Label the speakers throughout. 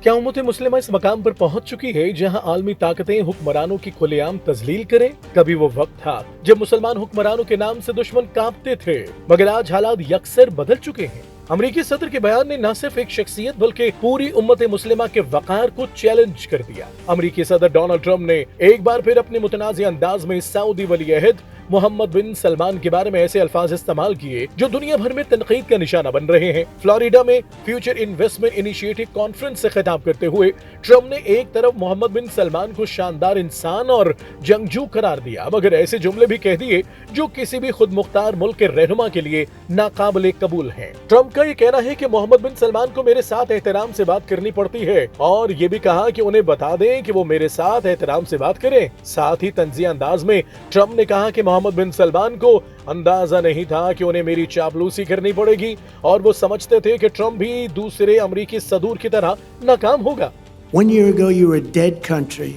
Speaker 1: क्या उम्मत मुस्लिमा इस मकाम पर पहुंच चुकी है जहां आलमी ताकतें हुक्मरानों की खुलेआम तजलील करें? कभी वो वक्त था जब मुसलमान हुक्मरानों के नाम से दुश्मन कांपते थे, मगर आज हालात यकसर बदल चुके हैं। अमरीकी सदर के बयान ने न सिर्फ एक शख्सियत बल्कि पूरी उम्मत मुस्लिमा के वकार को चैलेंज कर दिया। अमरीकी सदर डोनाल्ड ट्रंप ने एक बार फिर अपने मुतनाज़ अंदाज में सऊदी वली अहद मोहम्मद बिन सलमान के बारे में ऐसे अल्फाज इस्तेमाल किए जो दुनिया भर में तनकीद का निशाना बन रहे हैं। फ्लोरिडा में फ्यूचर इन्वेस्टमेंट इनिशिएटिव कॉन्फ्रेंस से खिताब करते हुए ट्रंप ने एक तरफ मोहम्मद बिन सलमान को शानदार इंसान और जंगजू करार दिया, मगर ऐसे जुमले भी कह दिए जो किसी भी खुद मुख्तार मुल्क के रहनुमा के लिए नाकाबिले कबूल हैं। ट्रंप का ये कहना है कि मोहम्मद बिन सलमान को मेरे साथ एहतराम से बात करनी पड़ती है, और ये भी कहा कि उन्हें बता दें कि वो मेरे साथ एहतराम से बात करें। साथ ही तंजिया अंदाज में ट्रंप ने कहा कि मोहम्मद बिन सलमान को अंदाजा नहीं था कि उन्हें मेरी चापलूसी करनी पड़ेगी, और वो समझते थे कि ट्रंप भी दूसरे अमरीकी सदूर की तरह नाकाम होगा।
Speaker 2: 1 year ago you were a dead country.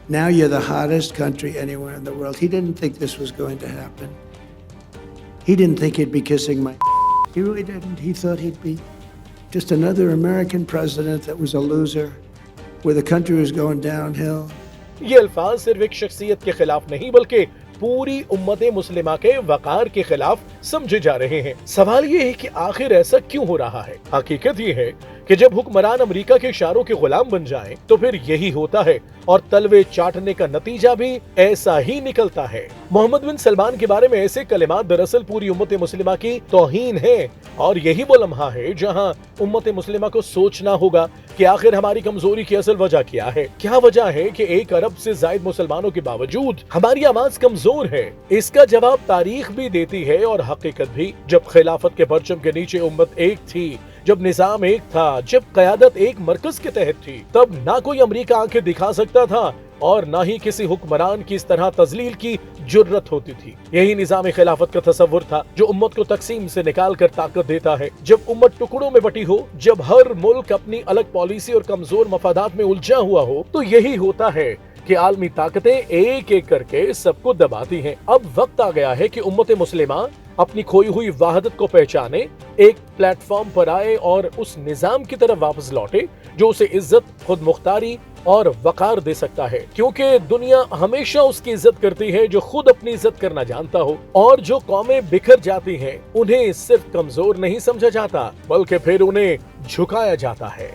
Speaker 2: Now you're the hottest country anywhere in the world. He didn't think this was going to happen. He didn't think he'd be kissing my He really didn't. He thought he'd be just another American president that was a loser, where the country was going downhill.
Speaker 1: ये अल्फाज सिर्फ एक शख्सियत के खिलाफ नहीं बल्कि पूरी उम्मत मुस्लिमा के वकार के खिलाफ समझे जा रहे हैं। सवाल ये है कि आखिर ऐसा क्यों हो रहा है? हकीकत ये है कि जब हुक्मरान अमेरिका के इशारों के गुलाम बन जाएं, तो फिर यही होता है, और तलवे चाटने का नतीजा भी ऐसा ही निकलता है। मोहम्मद बिन सलमान के बारे में ऐसे कलिमात दरअसल पूरी उम्मत मुस्लिमा की तौहीन है, और यही वो लम्हा है जहां उम्मत मुस्लिमा को सोचना होगा कि आखिर हमारी कमजोरी की असल वजह क्या है। क्या वजह है कि 1 अरब से ज्यादा मुसलमानों के बावजूद हमारी आवाज कमजोर है? इसका जवाब तारीख भी देती है और हकीकत भी। जब खिलाफत के परचम के नीचे उम्मत एक थी, जब निजाम एक था, जब क़यादत एक मरकज के तहत थी, तब ना कोई अमेरिका आंखें दिखा सकता था और ना ही किसी हुक्मरान की इस तरह तजलील की जुर्रत होती थी। यही निजाम खिलाफत का तसव्वुर था जो उम्मत को तकसीम से निकाल कर ताकत देता है। जब उम्मत टुकड़ों में बटी हो, जब हर मुल्क अपनी अलग पॉलिसी और कमजोर मफादात में उलझा हुआ हो, तो यही होता है कि आलमी ताकतें एक एक करके सबको दबाती हैं। अब वक्त आ गया है कि उम्मत मुस्लिमा अपनी खोई हुई वहादत को पहचाने, एक प्लेटफॉर्म पर आए और उस निजाम की तरफ वापस लौटे जो उसे इज्जत, खुद मुख्तारी और वकार दे सकता है। क्योंकि दुनिया हमेशा उसकी इज्जत करती है जो खुद अपनी इज्जत करना जानता हो, और जो कौमें बिखर जाती हैं उन्हें सिर्फ कमजोर नहीं समझा जाता बल्कि फिर उन्हें झुकाया जाता है।